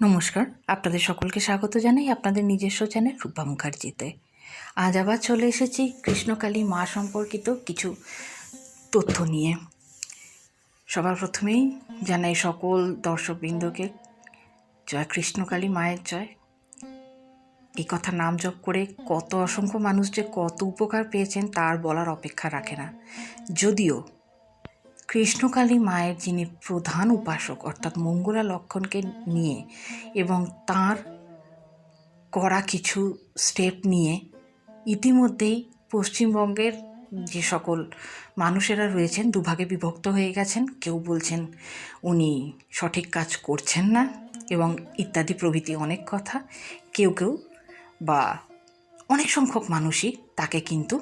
নমস্কার, আপনাদের সকলকে স্বাগত জানাই আপনাদের নিজস্ব চ্যানেল রূপা মুখার্জিতে। আজ আবার চলে এসেছি কৃষ্ণকালী মা সম্পর্কিত কিছু তথ্য নিয়ে। সবার প্রথমেই জানাই সকল দর্শকবৃন্দকে জয় কৃষ্ণকালী মায়ের জয়। এই কথা নাম জপ করে কত অসংখ্য মানুষ যে কত উপকার পেয়েছেন তার বলার অপেক্ষা রাখে না। যদিও কৃষ্ণকালী মায়ের যিনি প্রধান উপাসক অর্থাৎ মঙ্গলা লক্ষণকে নিয়ে এবং তার করা কিছু স্টেপ নিয়ে ইতিমধ্যেই পশ্চিমবঙ্গের যে সকল মানুষেরা রয়েছেন দুভাগে বিভক্ত হয়ে গেছেন। কেউ বলছেন উনি সঠিক কাজ করছেন না এবং ইত্যাদি প্রভৃতি অনেক কথা। কেউ বা অনেক সংখ্যক মানুষই তাকে কিন্তু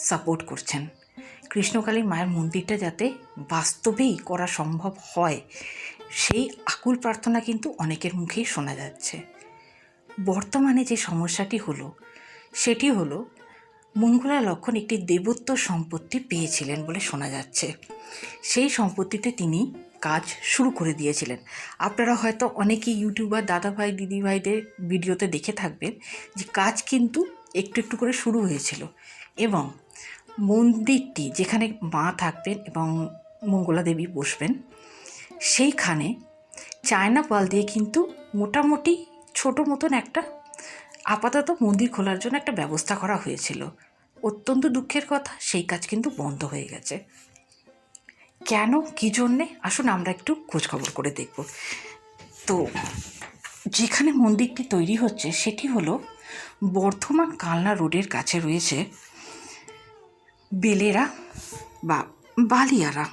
সাপোর্ট করছেন। কৃষ্ণকালী মায়ের মন্দিরটা যাতে বাস্তবেই করা সম্ভব হয় সেই আকুল প্রার্থনা কিন্তু অনেকের মুখেই শোনা যাচ্ছে। বর্তমানে যে সমস্যাটি হলো সেটি হলো মঙ্গলা লক্ষণ একটি দেবত্ব সম্পত্তি পেয়েছিলেন বলে শোনা যাচ্ছে। সেই সম্পত্তিতে তিনি কাজ শুরু করে দিয়েছিলেন। আপনারা হয়তো অনেকেই ইউটিউবার দাদাভাই দিদিভাইদের ভিডিওতে দেখে থাকবেন যে কাজ কিন্তু একটু একটু করে শুরু হয়েছিল এবং মন্দিরটি যেখানে মা থাকবেন এবং মঙ্গলা দেবী বসবেন সেইখানে চায়না পাল দিয়ে কিন্তু মোটামুটি ছোটো মতন একটা আপাতত মন্দির খোলার জন্য একটা ব্যবস্থা করা হয়েছিল। অত্যন্ত দুঃখের কথা, সেই কাজ কিন্তু বন্ধ হয়ে গেছে। কেন, কী জন্যে, আসুন আমরা একটু খোঁজখবর করে দেখব। তো যেখানে মন্দিরটি তৈরি হচ্ছে সেটি হলো বর্ধমান কালনা রোডের কাছে রয়েছে বেলেরা বা বালিয়ারা।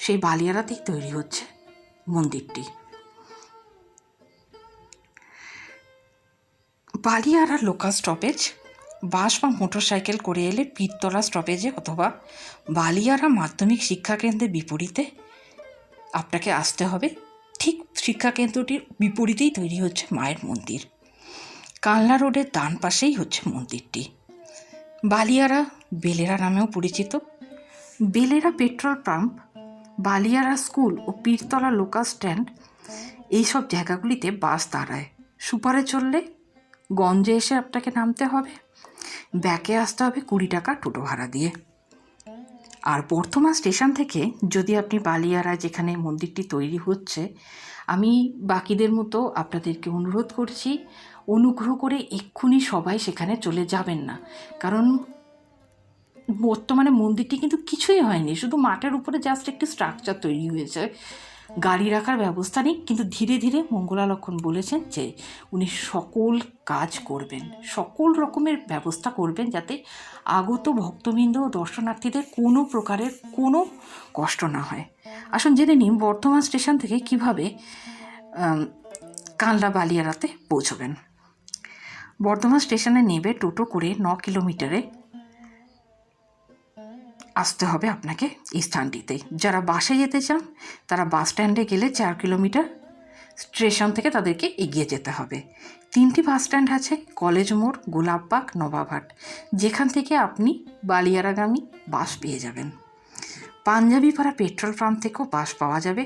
সেই বালিয়ারাতেই তৈরি হচ্ছে মন্দিরটি। বালিয়ারা লোকাল স্টপেজ, বাস বা মোটরসাইকেল করে এলে পীরতলা স্টপেজে অথবা বালিয়ারা মাধ্যমিক শিক্ষাকেন্দ্রের বিপরীতে আপনাকে আসতে হবে। ঠিক শিক্ষাকেন্দ্রটির বিপরীতেই তৈরি হচ্ছে মায়ের মন্দির। কালনা রোডের ডান পাশেই হচ্ছে মন্দিরটি। বালিয়ারা বেলেরা নামেও পরিচিত। বেলেরা পেট্রোল পাম্প, বালিয়ারা স্কুল ও পীরতলা লোকাল স্ট্যান্ড এইসব জায়গাগুলিতে বাস দাঁড়ায়। সুপারে চললে গঞ্জে এসে আপনাকে নামতে হবে, ব্যাকে আসতে হবে 20 টাকা টোটো ভাড়া দিয়ে। আর বর্ধমান স্টেশন থেকে যদি আপনি বালিয়ারা যেখানে মন্দিরটি তৈরি হচ্ছে, আমি বাকিদের মতো আপনাদেরকে অনুরোধ করছি অনুগ্রহ করে এক্ষুনি সবাই সেখানে চলে যাবেন না। কারণ বর্তমানে মন্দিরটি কিন্তু কিছুই হয়নি, শুধু মাঠের উপরে জাস্ট একটি স্ট্রাকচার তৈরি হয়েছে, গাড়ি রাখার ব্যবস্থা নেই। কিন্তু ধীরে ধীরে মঙ্গলা লক্ষণ বলেছেন যে উনি সকল কাজ করবেন, সকল রকমের ব্যবস্থা করবেন যাতে আগত ভক্তবৃন্দ ও দর্শনার্থীদের কোনো প্রকারের কোনো কষ্ট না হয়। আসুন জেনে নিন বর্ধমান স্টেশন থেকে কিভাবে কালনা বালিয়ারাতে পৌঁছবেন। বর্ধমান স্টেশনে নেবে টোটো করে 9 কিলোমিটারে আসতে হবে আপনাকে এই স্থানটিতে। যারা বাসে যেতে চান তারা বাস স্ট্যান্ডে গেলে 4 কিলোমিটার স্টেশন থেকে তাদেরকে এগিয়ে যেতে হবে। 3টি বাস স্ট্যান্ড আছে, কলেজ মোড়, গোলাপবাগ, নবাবহাট, যেখান থেকে আপনি বালিয়ারাগামী বাস পেয়ে যাবেন। পাঞ্জাবিপাড়া পেট্রোল পাম্প থেকেও বাস পাওয়া যাবে।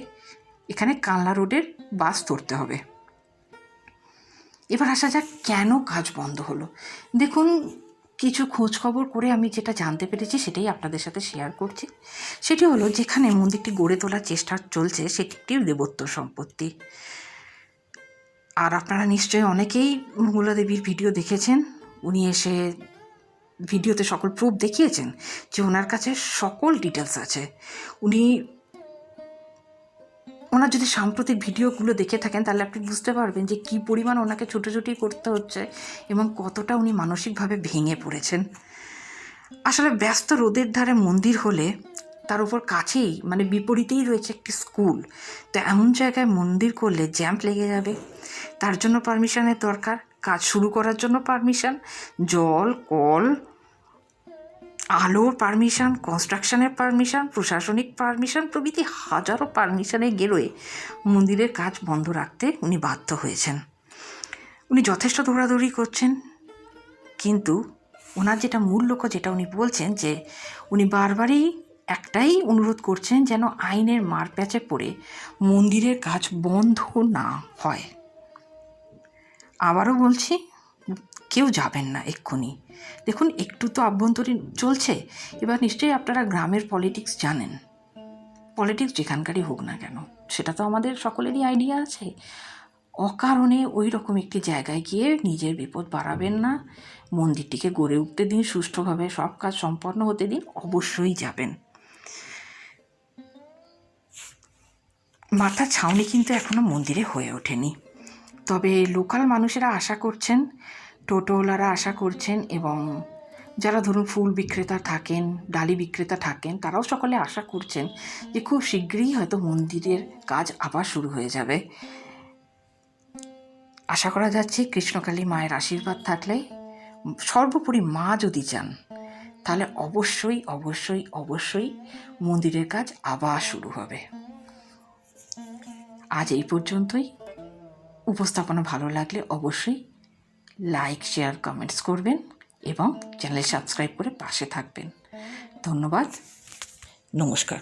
এখানে কালনা রোডের বাস ধরতে হবে। এবার আসা যাক কেন কাজ বন্ধ হলো। দেখুন, কিছু খোঁজখবর করে আমি যেটা জানতে পেরেছি সেটাই আপনাদের সাথে শেয়ার করছি। সেটি হলো যেখানে মন্দিরটি গড়ে তোলার চেষ্টা চলছে সেটি একটি দেবত্ব সম্পত্তি। আর আপনারা নিশ্চয়ই অনেকেই মঙ্গলা দেবীর ভিডিও দেখেছেন। উনি এসে ভিডিওতে সকল প্রুফ দেখিয়েছেন যে ওনার কাছে সকল ডিটেলস আছে। ওনার যদি সাম্প্রতিক ভিডিওগুলো দেখে থাকেন তাহলে আপনি বুঝতে পারবেন যে কী পরিমাণ ওনাকে ছুটোছুটি করতে হচ্ছে এবং কতটা উনি মানসিকভাবে ভেঙে পড়েছেন। আসলে ব্যস্ত রোদের ধারে মন্দির হলে তার উপর কাছেই মানে বিপরীতেই রয়েছে একটি স্কুল, তো এমন জায়গায় মন্দির করলে জ্যাম্প লেগে যাবে। তার জন্য পারমিশনের দরকার, কাজ শুরু করার জন্য পারমিশন, জল, কল, আলোর পারমিশন, কনস্ট্রাকশনের পারমিশন, প্রশাসনিক পারমিশন প্রভৃতি হাজারো পারমিশনে গেলে মন্দিরের কাজ বন্ধ রাখতে উনি বাধ্য হয়েছেন। উনি যথেষ্ট দৌড়াদৌড়ি করছেন, কিন্তু ওনার যেটা মূল লক্ষ্য, যেটা উনি বলছেন যে উনি বারবারই একটাই অনুরোধ করছেন যেন আইনের মারপ্যাঁচে পড়ে মন্দিরের কাজ বন্ধ না হয়। আবারও বলছি, কেউ যাবেন না এক্ষুনি। দেখুন, একটু তো আভ্যন্তরীণ চলছে, এবার নিশ্চয়ই আপনারা গ্রামের পলিটিক্স জানেন। পলিটিক্স যেখানকারই হোক না কেন, সেটা তো আমাদের সকলেরই আইডিয়া আছে। অকারণে ওই রকম একটি জায়গায় গিয়ে নিজের বিপদ বাড়াবেন না। মন্দিরটিকে গড়ে উঠতে দিন, সুষ্ঠুভাবে সব কাজ সম্পন্ন হতে দিন, অবশ্যই যাবেন। মাথার ছাউনি কিন্তু এখনো মন্দিরে হয়ে ওঠেনি, তবে লোকাল মানুষেরা আশা করছেন, টোটোওয়ালারা আশা করছেন, এবং যারা ধরুন ফুল বিক্রেতা থাকেন, ডালি বিক্রেতা থাকেন, তারাও সকলে আশা করছেন যে খুব শীঘ্রই হয়তো মন্দিরের কাজ আবার শুরু হয়ে যাবে। আশা করা যাচ্ছে কৃষ্ণকালী মায়ের আশীর্বাদ থাকলে, সর্বোপরি মা যদি চান, তাহলে অবশ্যই অবশ্যই অবশ্যই মন্দিরের কাজ আবার শুরু হবে। আজ এই পর্যন্তই। উপস্থাপনা ভালো লাগলে অবশ্যই লাইক, শেয়ার, কমেন্টস করবেন এবং চ্যানেল সাবস্ক্রাইব করে পাশে থাকবেন। ধন্যবাদ, নমস্কার।